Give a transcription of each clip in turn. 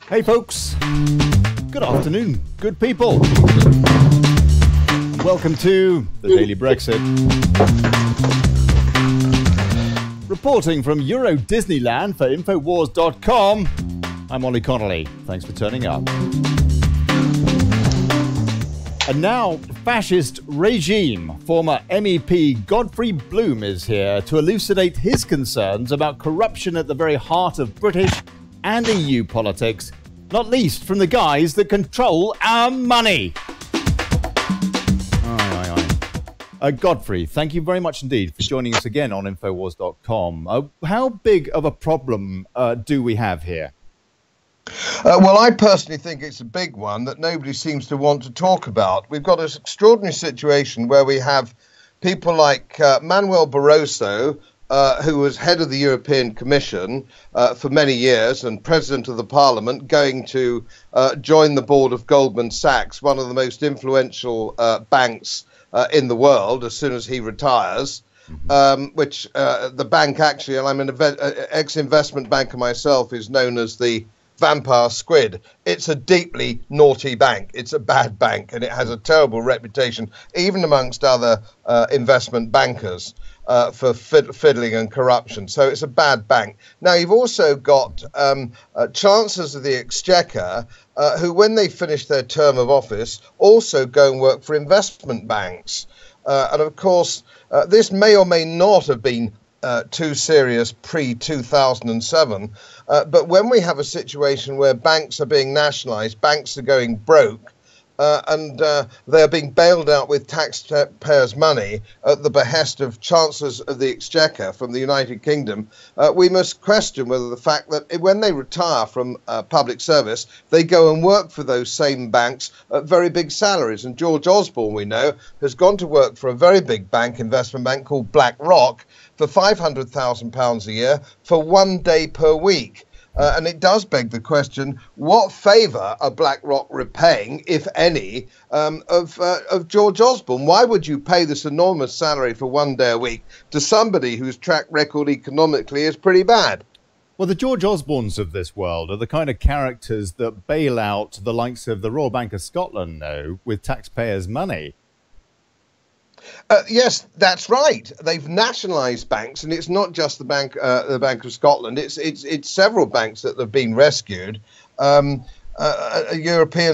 Hey folks, good afternoon, good people. Welcome to the Daily Brexit. Reporting from Euro Disneyland for Infowars.com, I'm Olly Connelly. Thanks for turning up. And now, fascist regime. Former MEP Godfrey Bloom is here to elucidate his concerns about corruption at the very heart of British and EU politics, not least from the guys that control our money. Godfrey, thank you very much indeed for joining us again on Infowars.com. How big of a problem do we have here? Well, I personally think it's a big one that nobody seems to want to talk about. We've got this extraordinary situation where we have people like Manuel Barroso, who was head of the European Commission for many years and president of the Parliament, going to join the board of Goldman Sachs, one of the most influential banks in the world, as soon as he retires. Which the bank actually, and I'm an ex-investment banker myself, is known as the Vampire Squid. It's a deeply naughty bank. It's a bad bank, and it has a terrible reputation, even amongst other investment bankers, for fiddling and corruption. So it's a bad bank. Now, you've also got chancellors of the Exchequer who, when they finish their term of office, also go and work for investment banks. And of course, this may or may not have been too serious pre-2007, but when we have a situation where banks are being nationalised, banks are going broke, and they're being bailed out with taxpayers' money at the behest of chancellors of the Exchequer from the United Kingdom, we must question whether the fact that when they retire from public service, they go and work for those same banks at very big salaries. And George Osborne, we know, has gone to work for a very big bank, investment bank called BlackRock, for £500,000 a year for 1 day per week. And it does beg the question, what favour are BlackRock repaying, if any, of George Osborne? Why would you pay this enormous salary for 1 day a week to somebody whose track record economically is pretty bad? Well, the George Osbornes of this world are the kind of characters that bail out the likes of the Royal Bank of Scotland, though, with taxpayers' money. Yes, that's right. They've nationalised banks, and it's not just the Bank of Scotland. It's several banks that have been rescued. European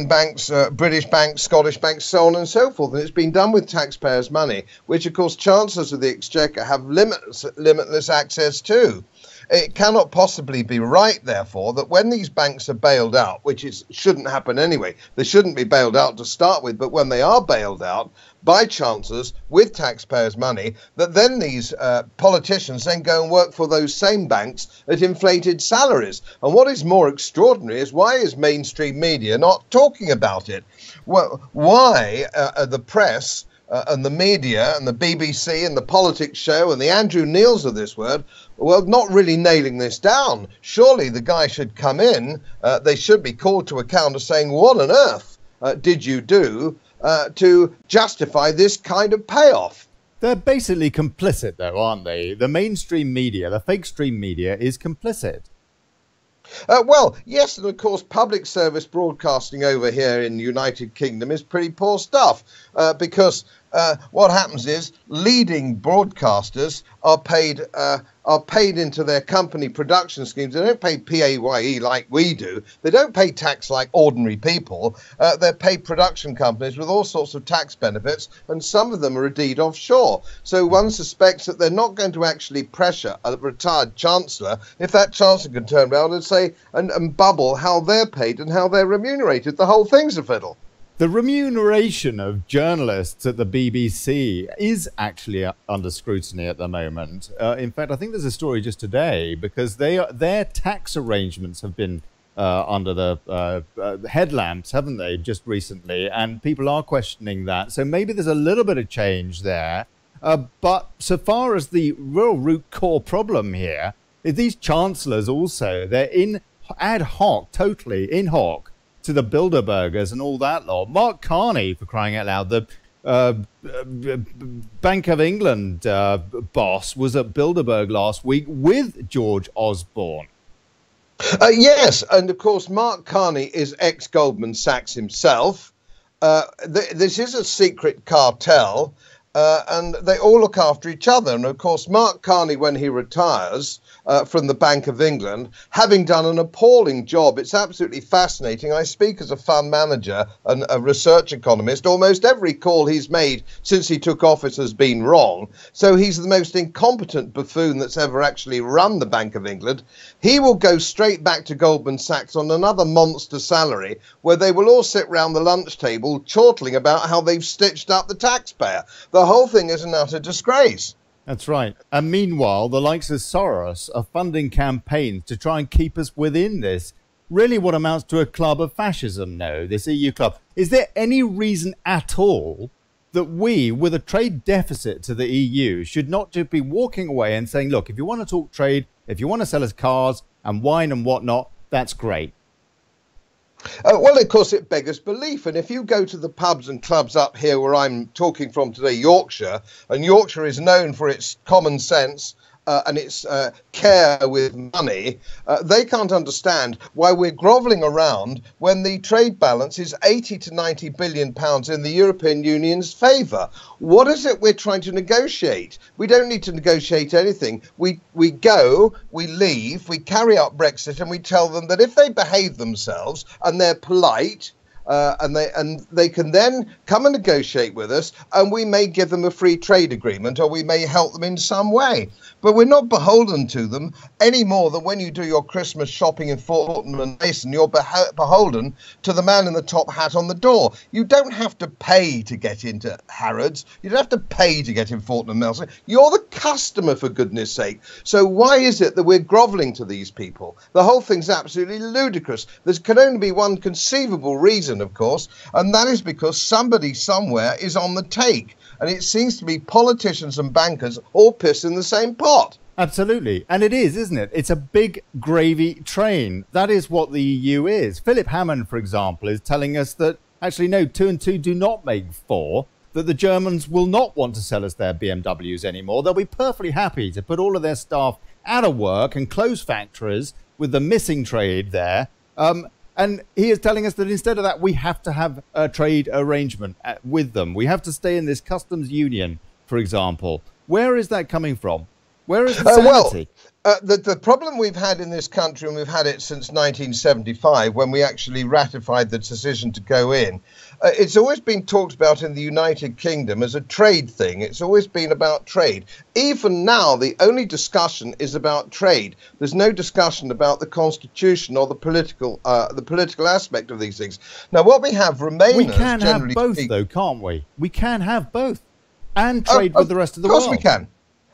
banks, British banks, Scottish banks, so on and so forth. And it's been done with taxpayers' money, which, of course, chancellors of the Exchequer have limitless access to. It cannot possibly be right, therefore, that when these banks are bailed out, which shouldn't happen anyway, they shouldn't be bailed out to start with, but when they are bailed out by chancellors with taxpayers' money, that then these politicians then go and work for those same banks at inflated salaries. And what is more extraordinary is, why is mainstream media not talking about it? Well, why are the press and the media and the BBC and the Politics Show and the Andrew Neils of this world, well, not really nailing this down? Surely the guy should come in, they should be called to account of saying, what on earth did you do to justify this kind of payoff? They're basically complicit, though, aren't they? The mainstream media, the fake stream media, is complicit. Well, yes, and of course, public service broadcasting over here in the United Kingdom is pretty poor stuff, because what happens is leading broadcasters are paid into their company production schemes. They don't pay PAYE like we do. They don't pay tax like ordinary people. They're paid production companies with all sorts of tax benefits, and some of them are indeed offshore. So one suspects that they're not going to actually pressure a retired chancellor if that chancellor can turn around and say and bubble how they're paid and how they're remunerated. The whole thing's a fiddle. The remuneration of journalists at the BBC is actually under scrutiny at the moment. In fact, I think there's a story just today, because their tax arrangements have been under the headlamps, haven't they, just recently? And people are questioning that. So maybe there's a little bit of change there. But so far as the real root core problem here, is these chancellors also, they're in ad hoc, totally in hoc, to the Bilderbergers and all that lot. Mark Carney, for crying out loud, Bank of England boss was at Bilderberg last week with George Osborne. Yes, and of course, Mark Carney is ex-Goldman Sachs himself. This is a secret cartel, and they all look after each other. And of course, Mark Carney, when he retires from the Bank of England, having done an appalling job, it's absolutely fascinating. I speak as a fund manager and a research economist. Almost every call he's made since he took office has been wrong. So he's the most incompetent buffoon that's ever actually run the Bank of England. He will go straight back to Goldman Sachs on another monster salary, where they will all sit round the lunch table chortling about how they've stitched up the taxpayer. The whole thing is an utter disgrace. That's right. And meanwhile, the likes of Soros are funding campaigns to try and keep us within this, really what amounts to a club of fascism now, this EU club. Is there any reason at all that we, with a trade deficit to the EU, should not just be walking away and saying, look, if you want to talk trade, if you want to sell us cars and wine and whatnot, that's great? Well, of course, it beggars belief. And if you go to the pubs and clubs up here where I'm talking from today, Yorkshire, and Yorkshire is known for its common sense and its care with money, they can't understand why we're grovelling around when the trade balance is 80 to 90 billion pounds in the European Union's favour. What is it we're trying to negotiate? We don't need to negotiate anything. We go, we leave, we carry out Brexit, and we tell them that if they behave themselves and they're polite, and they can then come and negotiate with us, and we may give them a free trade agreement, or we may help them in some way. But we're not beholden to them any more than when you do your Christmas shopping in Fortnum and Mason, you're beholden to the man in the top hat on the door. You don't have to pay to get into Harrods. You don't have to pay to get in Fortnum and Mason. You're the customer, for goodness sake. So why is it that we're grovelling to these people? The whole thing's absolutely ludicrous. There can only be one conceivable reason, of course, and that is because somebody somewhere is on the take. And it seems to be politicians and bankers all piss in the same pot. Absolutely. And it is, isn't it? It's a big gravy train. That is what the EU is. Philip Hammond, for example, is telling us that actually, no, 2 and 2 do not make 4, that the Germans will not want to sell us their BMWs anymore. They'll be perfectly happy to put all of their staff out of work and close factories with the missing trade there. And he is telling us that instead of that, we have to have a trade arrangement with them. We have to stay in this customs union, for example. Where is that coming from? Where is the sanity? The problem we've had in this country, and we've had it since 1975, when we actually ratified the decision to go in, it's always been talked about in the United Kingdom as a trade thing. It's always been about trade. Even now, the only discussion is about trade. There's no discussion about the constitution or the political aspect of these things. Now, what we have, Remainers, we can have both, though, can't we? We can have both and trade with the rest of the world. Of course we can.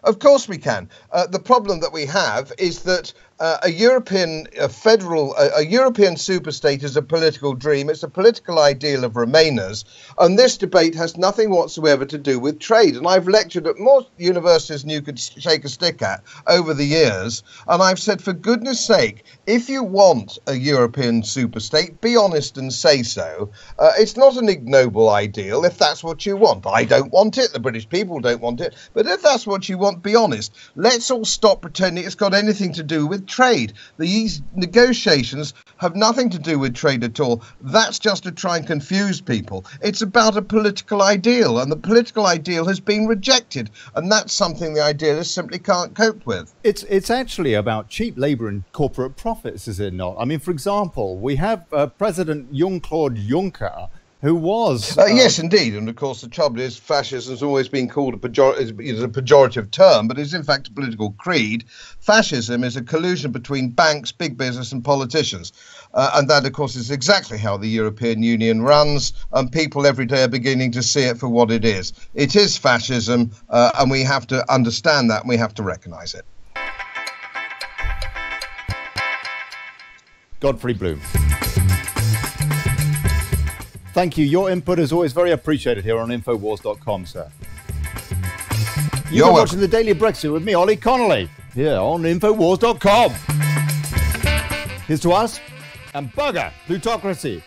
Of course we can. The problem that we have is that a European superstate is a political dream. It's a political ideal of Remainers, and this debate has nothing whatsoever to do with trade. And I've lectured at more universities than you could shake a stick at over the years, and I've said, for goodness sake, if you want a European superstate, be honest and say so. It's not an ignoble ideal if that's what you want. I don't want it. The British people don't want it. But if that's what you want, be honest. Let's all stop pretending it's got anything to do with trade. These negotiations have nothing to do with trade at all. That's just to try and confuse people. It's about a political ideal, and the political ideal has been rejected, and that's something the idealists simply can't cope with. It's actually about cheap labour and corporate profits, is it not? I mean, for example, we have President Jean-Claude Juncker, who was... yes, indeed. And of course, the trouble is fascism has always been called a pejorative term, but it's in fact a political creed. Fascism is a collusion between banks, big business and politicians. And that, of course, is exactly how the European Union runs. And people every day are beginning to see it for what it is. It is fascism, and we have to understand that, and we have to recognise it. Godfrey Bloom. Thank you. Your input is always very appreciated here on Infowars.com, sir. You're watching the Daily Brexit with me, Olly Connelly, here on Infowars.com. Here's to us and bugger plutocracy.